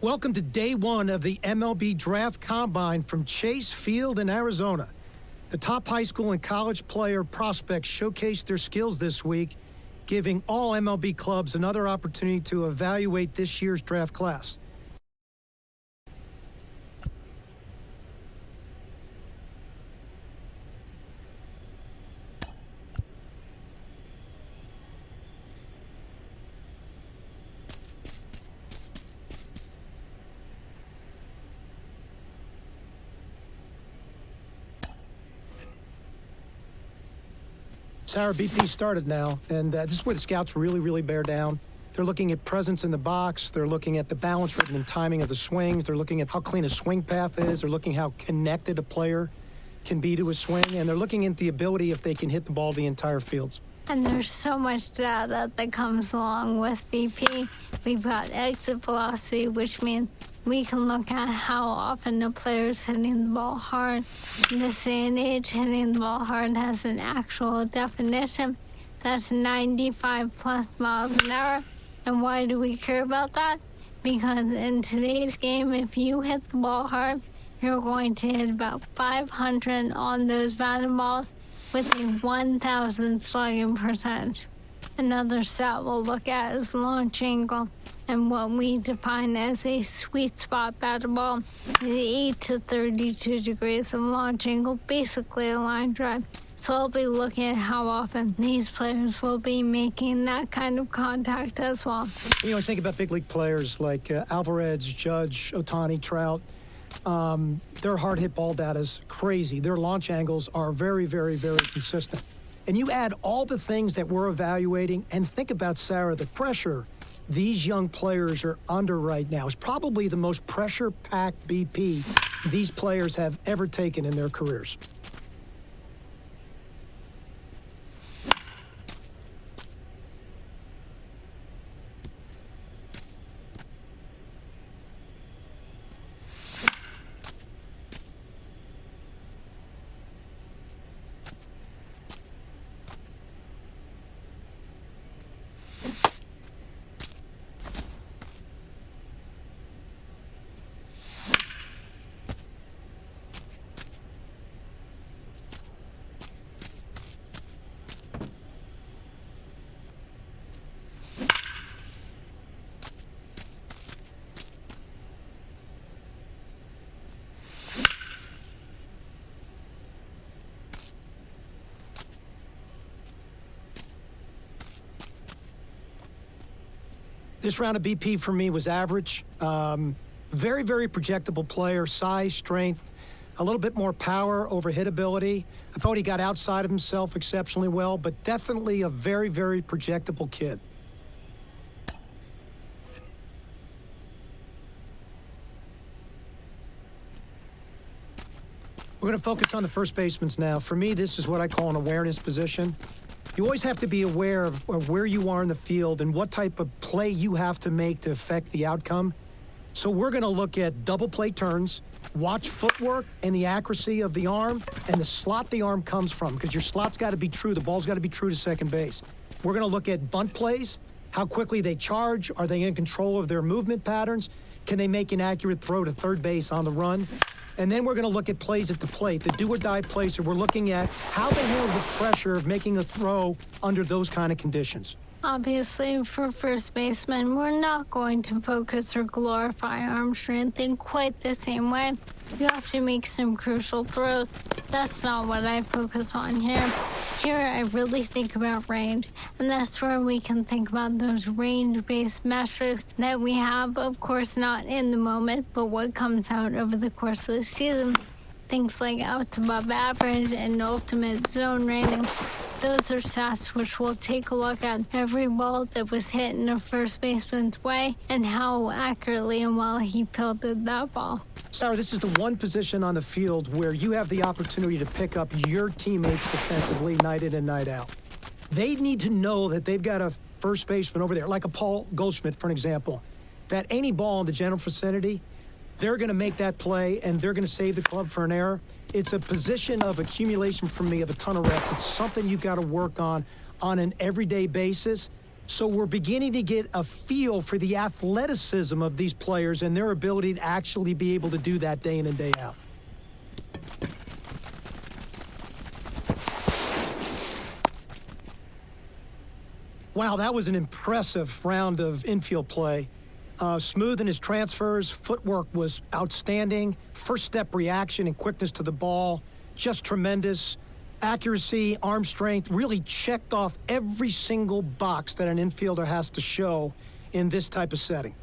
Welcome to day one of the MLB Draft Combine from Chase Field in Arizona. The top high school and college player prospects showcased their skills this week, giving all MLB clubs another opportunity to evaluate this year's draft class. Sarah, BP started now, and this is where the scouts really bear down. They're looking at presence in the box. They're looking at the balance rhythm and timing of the swings. They're looking at how clean a swing path is. They're looking how connected a player can be to a swing, and they're looking at the ability if they can hit the ball the entire fields. And there's so much data that comes along with BP. We've got exit velocity, which means we can look at how often a player's hitting the ball hard. In this day and age, hitting the ball hard has an actual definition. That's 95 plus miles an hour. And why do we care about that? Because in today's game, if you hit the ball hard, you're going to hit about 500 on those batted balls with a 1,000 slugging percentage. Another stat we'll look at is launch angle, and what we define as a sweet spot batted ball is 8 to 32 degrees of launch angle, basically a line drive. So I'll be looking at how often these players will be making that kind of contact as well. You know, I think about big league players like Alvarez, Judge, Ohtani, Trout. Their hard hit ball data is crazy. Their launch angles are very consistent. And you add all the things that we're evaluating, and think about, Sarah, the pressure these young players are under right now is probably the most pressure-packed BP these players have ever taken in their careers. This round of BP for me was average. Very projectable player, size, strength, a little bit more power over hit ability. I thought he got outside of himself exceptionally well, but definitely a very projectable kid. We're going to focus on the first baseman now. For me, this is what I call an awareness position. You always have to be aware of where you are in the field and what type of play you have to make to affect the outcome. So we're going to look at double play turns, watch footwork and the accuracy of the arm and the slot the arm comes from, because your slot's got to be true. The ball's got to be true to second base. We're going to look at bunt plays, how quickly they charge. Are they in control of their movement patterns? Can they make an accurate throw to third base on the run? And then we're going to look at plays at the plate, the do-or-die plays. So we're looking at how they handle the pressure of making a throw under those kind of conditions. Obviously, for first baseman, we're not going to focus or glorify arm strength in quite the same way. You have to make some crucial throws. That's not what I focus on here. Here, I really think about range, and that's where we can think about those range-based metrics that we have, of course, not in the moment, but what comes out over the course of the season. Things like outs above average and ultimate zone rating. Those are stats which we'll take a look at every ball that was hit in a first baseman's way and how accurately and well he fielded that ball. Sarah, this is the one position on the field where you have the opportunity to pick up your teammates defensively night in and night out. They need to know that they've got a first baseman over there, like a Paul Goldschmidt, for an example, that any ball in the general vicinity, they're going to make that play and they're going to save the club for an error. It's a position of accumulation for me of a ton of reps. It's something you've got to work on an everyday basis So we're beginning to get a feel for the athleticism of these players and their ability to actually be able to do that day in and day out. Wow, that was an impressive round of infield play. Smooth in his transfers, footwork was outstanding, first step reaction and quickness to the ball, just tremendous. Accuracy, arm strength, really checked off every single box that an infielder has to show in this type of setting.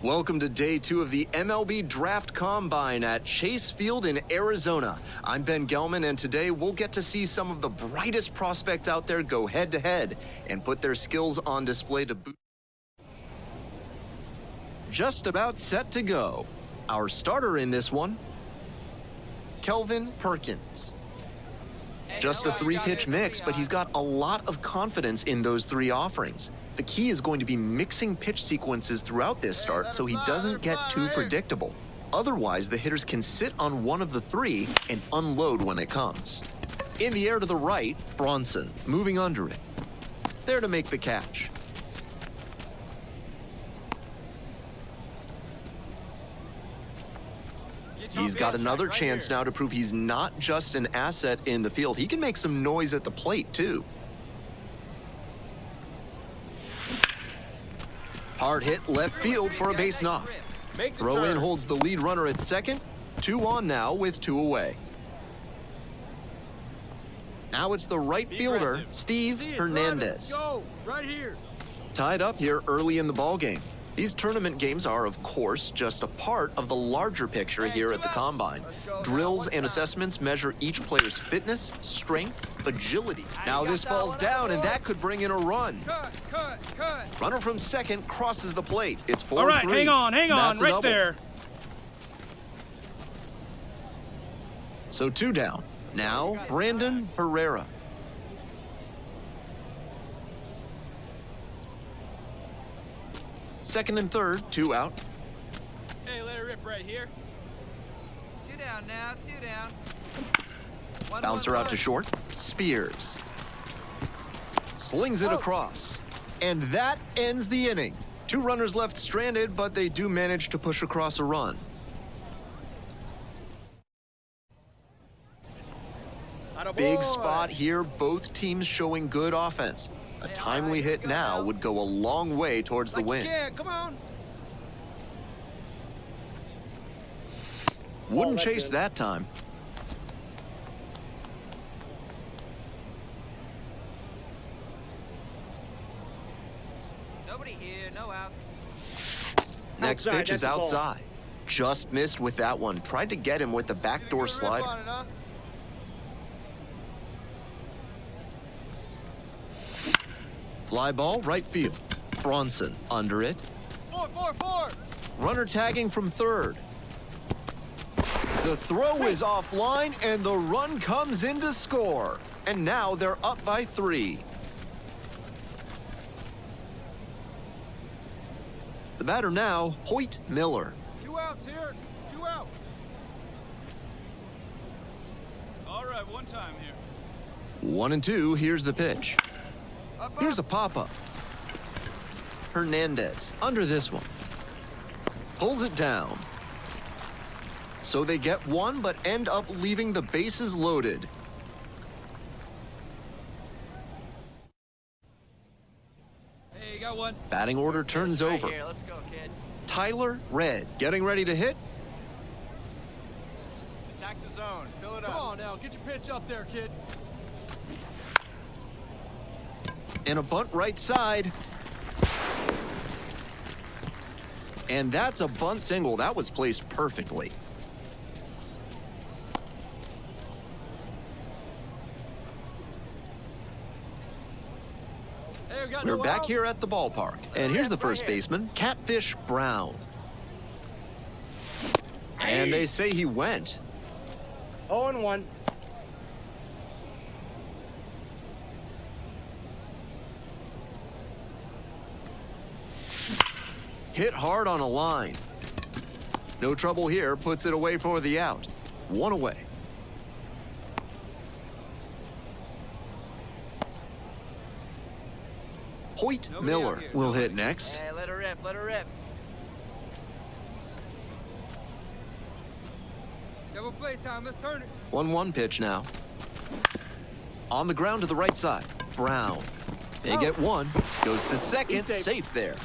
Welcome to day 2 of the MLB Draft Combine at Chase Field in Arizona. I'm Ben Gelman, and today we'll get to see some of the brightest prospects out there go head-to-head and put their skills on display to boot. Just about set to go. Our starter in this one, Kelvin Perkins. Just a 3-pitch mix, but he's got a lot of confidence in those 3 offerings. The key is going to be mixing pitch sequences throughout this start so he doesn't get too predictable. Otherwise, the hitters can sit on one of the 3 and unload when it comes. In the air to the right, Bronson, moving under it. There to make the catch. He's got another chance now to prove he's not just an asset in the field. He can make some noise at the plate, too. Hard hit left field for a base knock. Throw in holds the lead runner at second. 2 on now with 2 away. Now it's the right fielder, Steve Hernandez. Right here. Tied up here early in the ballgame. These tournament games are, of course, just a part of the larger picture here at the Combine. Drills and assessments measure each player's fitness, strength, agility. Now this falls down, and that could bring in a run. Cut. Runner from second crosses the plate. It's 4-3. All right, hang on, That's a right double. there. So 2 down. Now Brandon Herrera. Second and third, 2 out. Hey, let it rip right here. 2 down now, 2 down. Bouncer out to short. Spears. Slings it across. And that ends the inning. 2 runners left stranded, but they do manage to push across a run. Big spot here, both teams showing good offense. A timely hit now would go a long way towards the win. Yeah, come on. Wouldn't chase that time. Nobody here, no outs. Next pitch is outside. Just missed with that one. Tried to get him with the backdoor slider. Fly ball, right field. Bronson under it. 4. Runner tagging from third. The throw is offline, and the run comes in to score. And now they're up by 3. The batter now, Hoyt Miller. 2 outs here, 2 outs. All right, 1 time here. 1 and 2, here's the pitch. Here's a pop-up. Hernandez under this one. Pulls it down. So they get 1, but end up leaving the bases loaded. Hey, you got 1. Batting order turns over. Here, let's go, kid. Tyler Red getting ready to hit. Attack the zone. Fill it up. Come on now, get your pitch up there, kid. And a bunt right side. And that's a bunt single. That was placed perfectly. We're back here at the ballpark. And here's the first baseman, Catfish Brown. And they say he went. 0-1. Hit hard on a line. No trouble here, puts it away for the out. One away. Hoyt Miller will hit next. Hey, let her rip, let her rip. Double play time, let's turn it. 1-1 pitch now. On the ground to the right side. Brown. They get one. Goes to second. Safe there.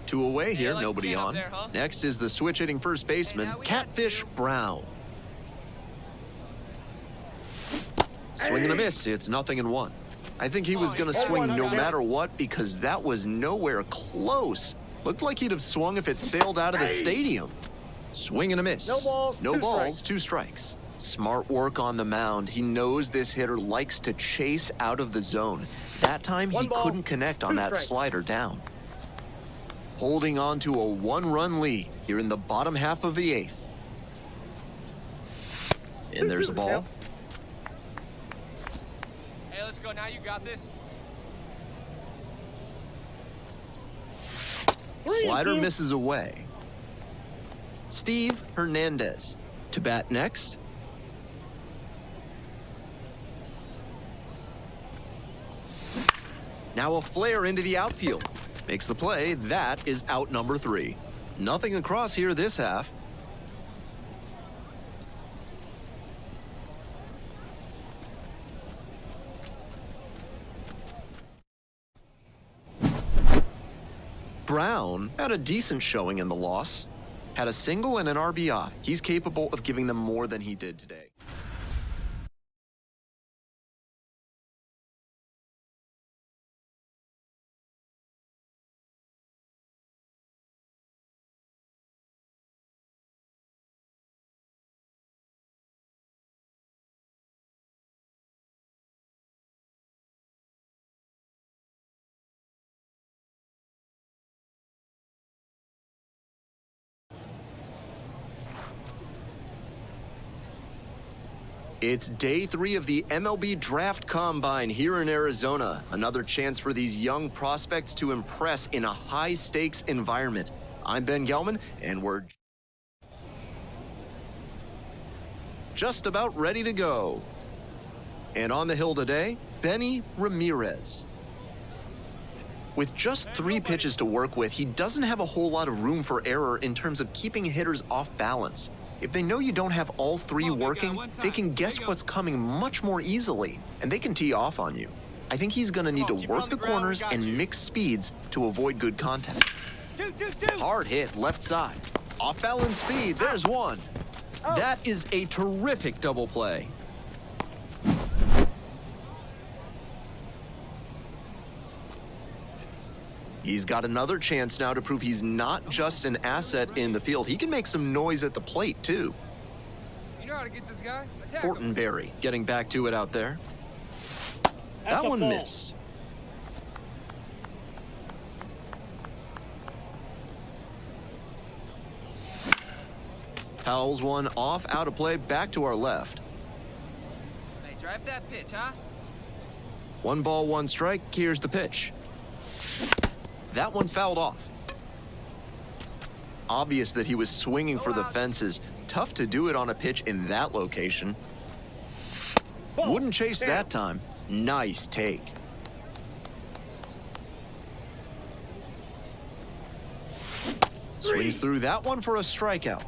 Two away here, like nobody Ken up on. there, huh? Next is the switch hitting first baseman, now we got Catfish two. Brown. Swing and a miss. It's 0-1. I think he was going to swing no matter what because that was nowhere close. Looked like he'd have swung if it sailed out of the stadium. Swing and a miss. No balls, 2 strikes. Smart work on the mound. He knows this hitter likes to chase out of the zone. That time he couldn't connect on that slider down. Holding on to a 1-run lead here in the bottom half of the 8th. And there's a ball. Hey, let's go now. You got this. Slider misses away. Steve Hernandez to bat next. Now a flare into the outfield. Makes the play. That is out number 3. Nothing across here this half. Brown had a decent showing in the loss. Had a single and an RBI. He's capable of giving them more than he did today. It's day 3 of the MLB Draft Combine here in Arizona. Another chance for these young prospects to impress in a high-stakes environment. I'm Ben Gelman, and we're just about ready to go. And on the hill today, Benny Ramirez. With just 3 pitches to work with, he doesn't have a whole lot of room for error in terms of keeping hitters off balance. If they know you don't have all 3 working, they can guess what's coming much more easily, and they can tee off on you. I think he's going to need to work the corners and mix speeds to avoid good contact. Hard hit left side. Off balance speed, there's one. That is a terrific double play. He's got another chance now to prove he's not just an asset in the field. He can make some noise at the plate, too. You know how to get this guy? Attack him. Fortenberry getting back to it out there. That one missed. Fouls one off, out of play, back to our left. Hey, drive that pitch, huh? 1 ball, 1 strike. Here's the pitch. That one fouled off. Obvious that he was swinging for the fences. Tough to do it on a pitch in that location. Wouldn't chase that time. Nice take. Swings through that one for a strikeout.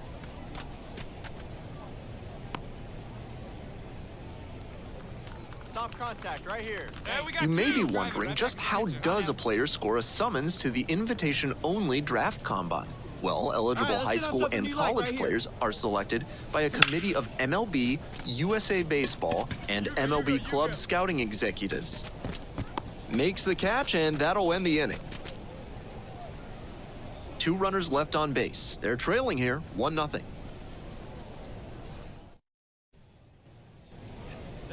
Soft contact right here. Hey, we got You may be 2. wondering just how does a player score a summons to the invitation-only draft combine? Well, eligible All right, high let's hit on school something and you like college right here. players are selected by a committee of MLB, USA Baseball, and MLB club scouting executives. Makes the catch, and that'll end the inning. 2 runners left on base. They're trailing here, 1-0.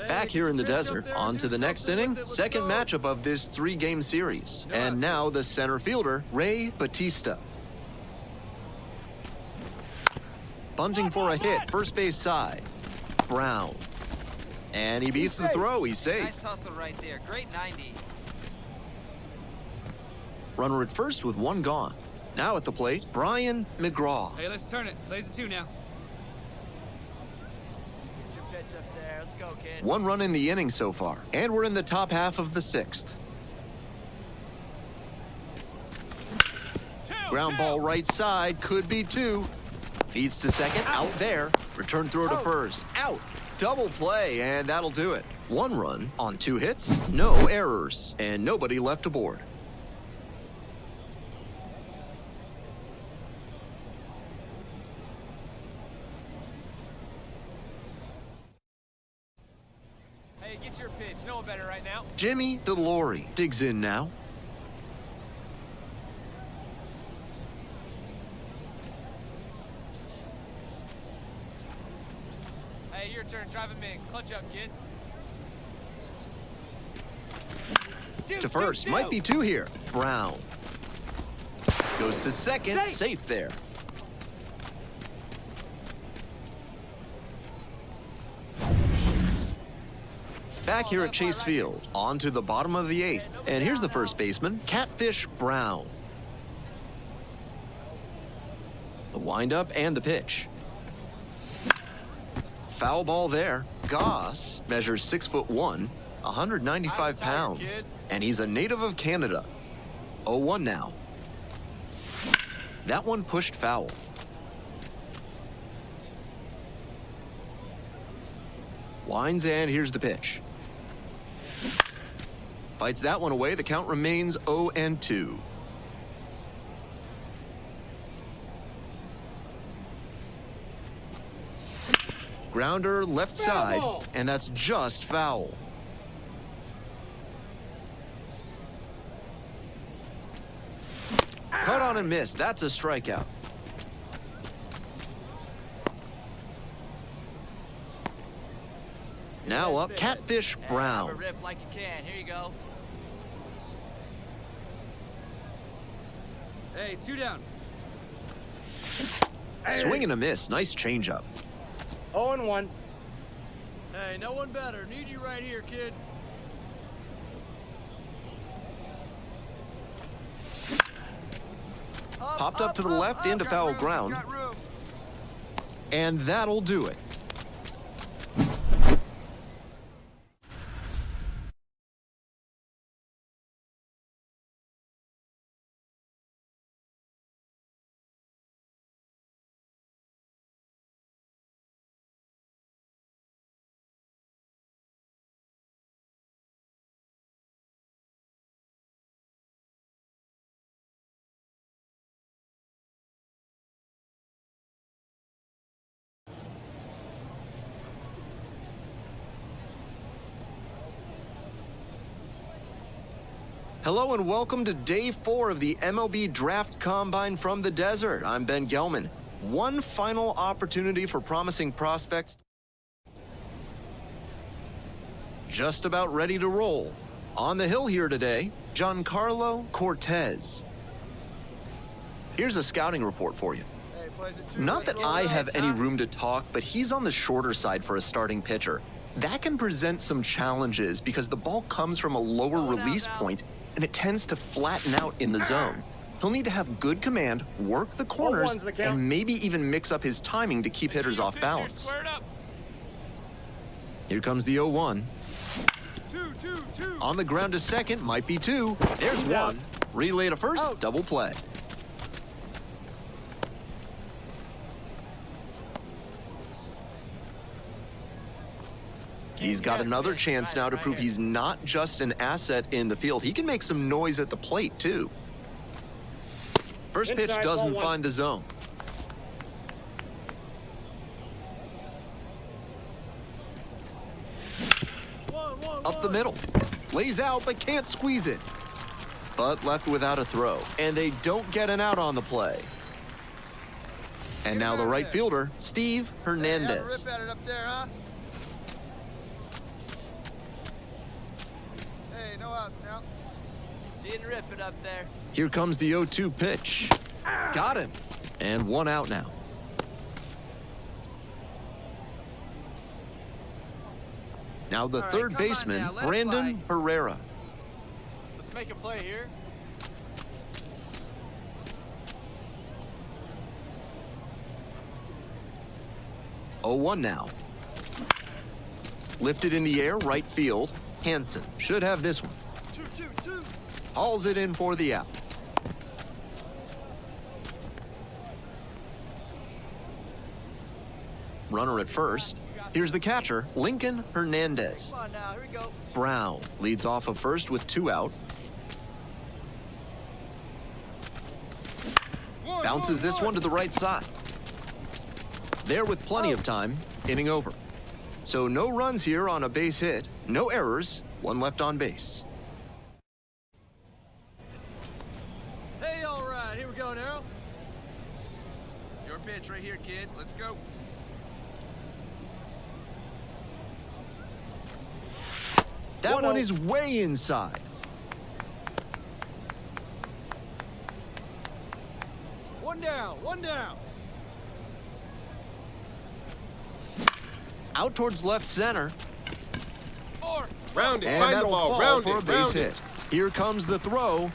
Back here in the desert, on to the next inning, second matchup of this 3-game series. And now the center fielder, Ray Batista. Bunting for a hit, first base side. Brown. And he beats the throw, he's safe. Nice hustle right there. Great 90. Runner at first with 1 gone. Now at the plate, Brian McGraw. Hey, let's turn it. Plays a 2 now. Get your pitch up there. Let's go, kid. 1 run in the inning so far, and we're in the top half of the 6th. Ground ball right side, could be 2. Feeds to second, out there. Return throw to first, out. Double play, and that'll do it. 1 run on 2 hits, no errors, and nobody left aboard. Hey, get your pitch. No better right now. Jimmy DeLory digs in now. Hey, your turn. Drive him in. Clutch up, kid. To first, might be 2 here. Brown. Goes to second, safe there. Back here at Chase Field, on to the bottom of the 8th. And here's the first baseman, Catfish Brown. The windup and the pitch. Foul ball there. Goss measures 6'1", 195 pounds. And he's a native of Canada. 0-1 now. That one pushed foul. Winds, and here's the pitch. Fights that one away. The count remains 0-2. Grounder left side, and that's just foul. Cut on and miss. That's a strikeout. Now up, Catfish Have a Brown. rip like you can. Here you go. Hey, 2 down. Swing and a miss. Nice changeup. 0-1. Hey, no one better. Need you right here, kid. Popped up to the left into foul ground. Got room. And that'll do it. Hello and welcome to day 4 of the MLB Draft Combine from the Desert. I'm Ben Gelman. One final opportunity for promising prospects. Just about ready to roll. On the hill here today, Giancarlo Cortez. Here's a scouting report for you. Not that I have any room to talk, but he's on the shorter side for a starting pitcher. That can present some challenges because the ball comes from a lower release point and it tends to flatten out in the zone. He'll need to have good command, work the corners, and maybe even mix up his timing to keep hitters off balance. Here comes the 0-1. On the ground to second, might be 2. There's 1. Relay to first, double play. He's got another chance now to prove he's not just an asset in the field. He can make some noise at the plate, too. First pitch Inside, doesn't ball one. find the zone. Up the middle. Lays out, but can't squeeze it. But left without a throw. And they don't get an out on the play. And now the right fielder, Steve Hernandez. Rip at it up there, huh? Hey, no outs now. Seeing rip it up there. Here comes the 0-2 pitch. Got him. And one out now. Now the All right, third come on baseman, now, let it Brandon Herrera. Let's make a play here. Oh, 1 now. Lifted in the air, right field. Hansen should have this one. 2-2-2. Hauls it in for the out. Runner at first. Here's the catcher, Lincoln Hernandez. Come on now, here we go. Brown leads off of first with 2 out. Bounces this one to the right side. There with plenty of time, inning over. So no runs here on a base hit, no errors, 1 left on base. Hey, all right, here we go now. Your pitch right here, kid. Let's go. That one is way inside. One down, one down. Out towards left center. Round it, And find the that'll ball, fall round for a it, base round hit. it. Here comes the throw.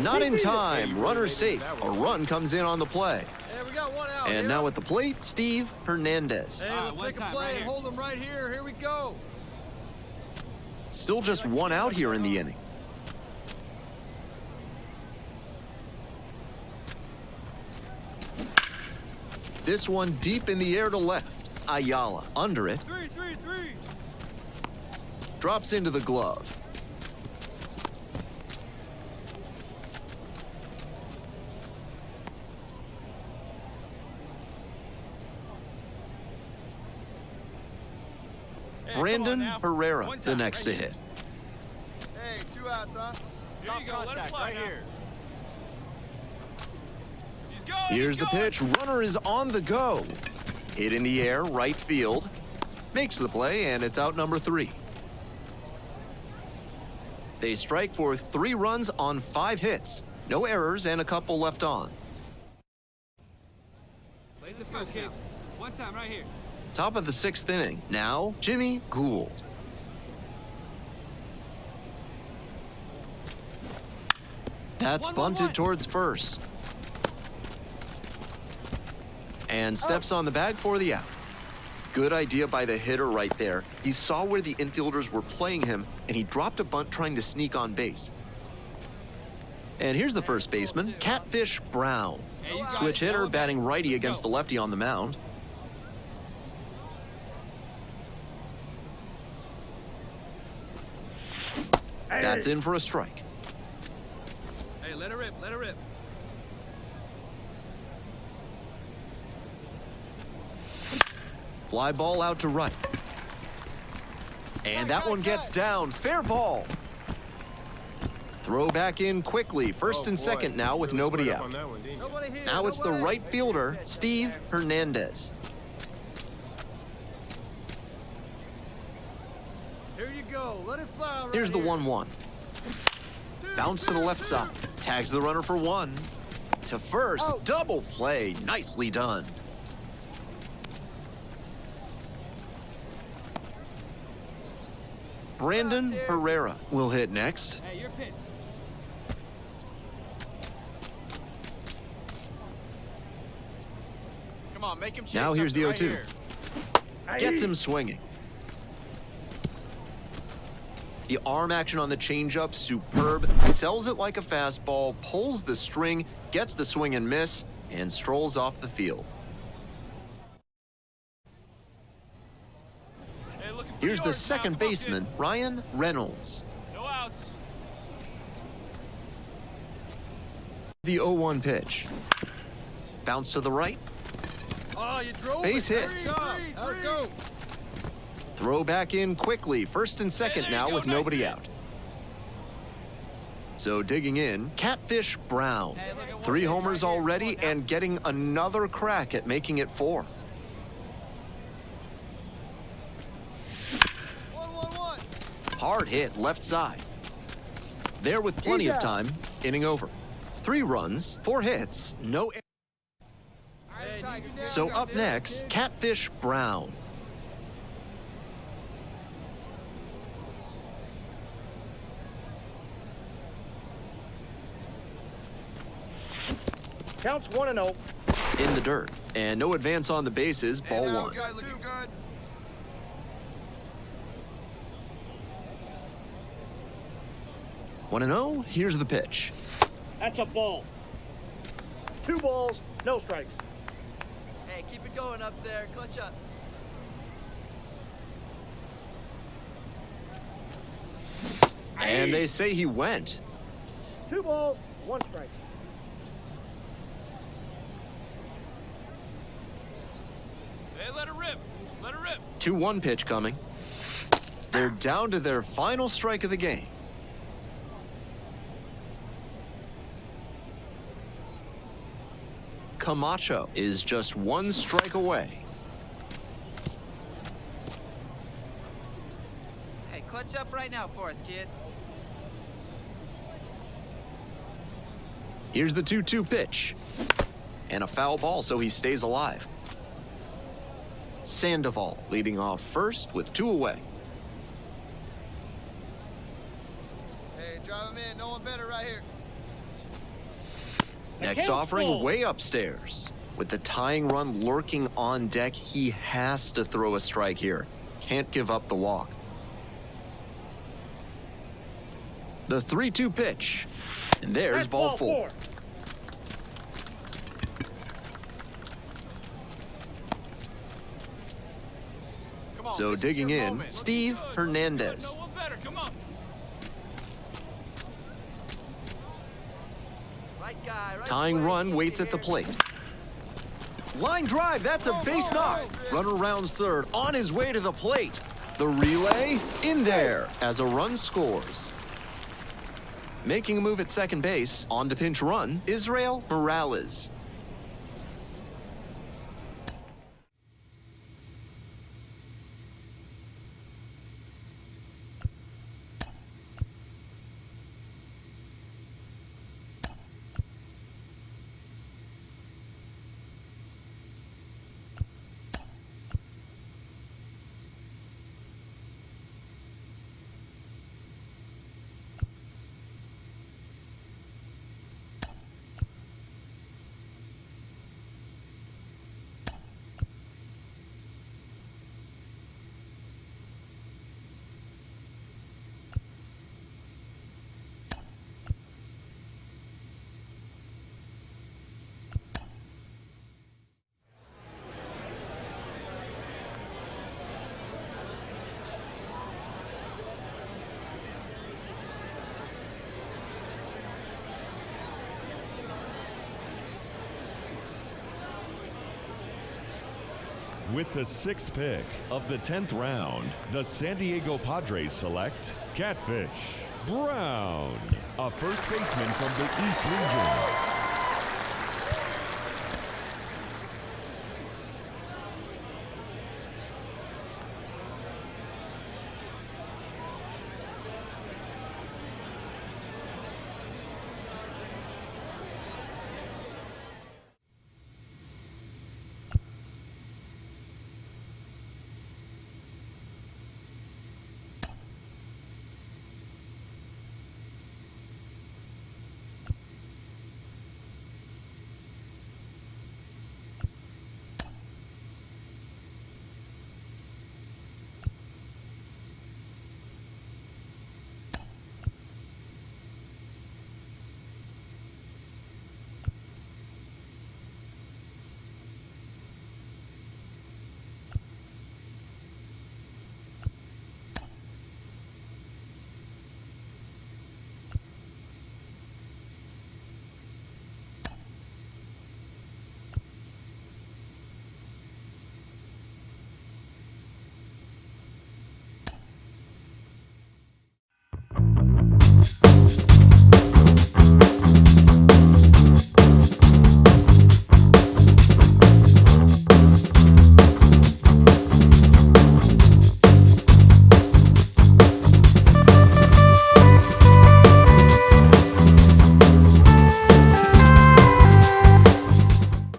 Not in time. Runner safe. A run comes in on the play. Hey, we got one out. And here. now at the plate, Steve Hernandez. Hey, let's one make a time, play right and here. hold them right here. Here we go. Still just 1 out here in the inning. This one deep in the air to left. Ayala under it. 3-3-3. Drops into the glove. Brandon Herrera, the next to hit. Hey, 2 outs, huh? Here you go, let it fly right here. He's going. Here's the pitch. Runner is on the go. Hit in the air, right field. Makes the play, and it's out number 3. They strike for 3 runs on 5 hits. No errors and a couple left on. Let's go, kid. One time right here. Top of the 6th inning. Now, Jimmy Gould. That's bunted towards first. And steps on the bag for the out. Good idea by the hitter right there. He saw where the infielders were playing him, and he dropped a bunt trying to sneak on base. And here's the first baseman, Catfish Brown. Hey, you got Switch it. hitter, Go back. batting righty Let's against go. the lefty on the mound. That's in for a strike. Hey, let it rip, let it rip. Fly ball out to right. And that one gets down. Fair ball. Throw back in quickly. First and second now with nobody out. Nobody here. Now it's the nobody. right fielder, Steve Hernandez. Here you go. Let it fly right Here's the here. 1-1. Bounce to the left side. Tags the runner for 1. To first. Double play. Nicely done. Brandon Herrera will hit next. Hey, your pitch. Come on, make him chase Now here's the something 0-2. right here. Gets him swinging. The arm action on the changeup, superb. Sells it like a fastball, pulls the string, gets the swing and miss, and strolls off the field. Hey, looking for Here's the yours now. second Come on, baseman, Ryan Reynolds. kid. No outs. The 0-1 pitch. Bounce to the right. Oh, you drove Base it. hit. Good job. How'd it go? Throw back in quickly. First and second there you now go. with Nice nobody hit. out. So digging in, Catfish Brown. 3 homers already and getting another crack at making it 4. 1-1-1. Hard hit left side. There with plenty of time, inning over. 3 runs, 4 hits, no errors. So up next, Catfish Brown. Counts 1-0. In the dirt. And no advance on the bases, ball Hey, now, 1. guy looking good. Want to know? Here's the pitch. That's a ball. 2 balls, no strikes. Hey, keep it going up there. Clutch up. And they say he went. 2 balls, 1 strike. Hey, let her rip. Let her rip. 2-1 pitch coming. They're down to their final strike of the game. Camacho is just 1 strike away. Hey, clutch up right now for us, kid. Here's the 2-2 pitch. And a foul ball, so he stays alive. Sandoval leading off first with 2 away. Hey, drive him in. No one better right here. Next offering way upstairs. With the tying run lurking on deck, he has to throw a strike here. Can't give up the walk. The 3-2 pitch. And there's That's ball 4. Come on. So this is digging your in, moment. Steve Good. Hernandez. No one better. Come on. Right guy, right Tying place. run Easy waits at the here. plate. Line drive, that's a base knock. Runner rounds third, on his way to the plate. The relay, in there, as a run scores. Making a move at second base, on to pinch run, Israel Morales. With the 6th pick of the 10th round, the San Diego Padres select Catfish Brown, a first baseman from the East Region.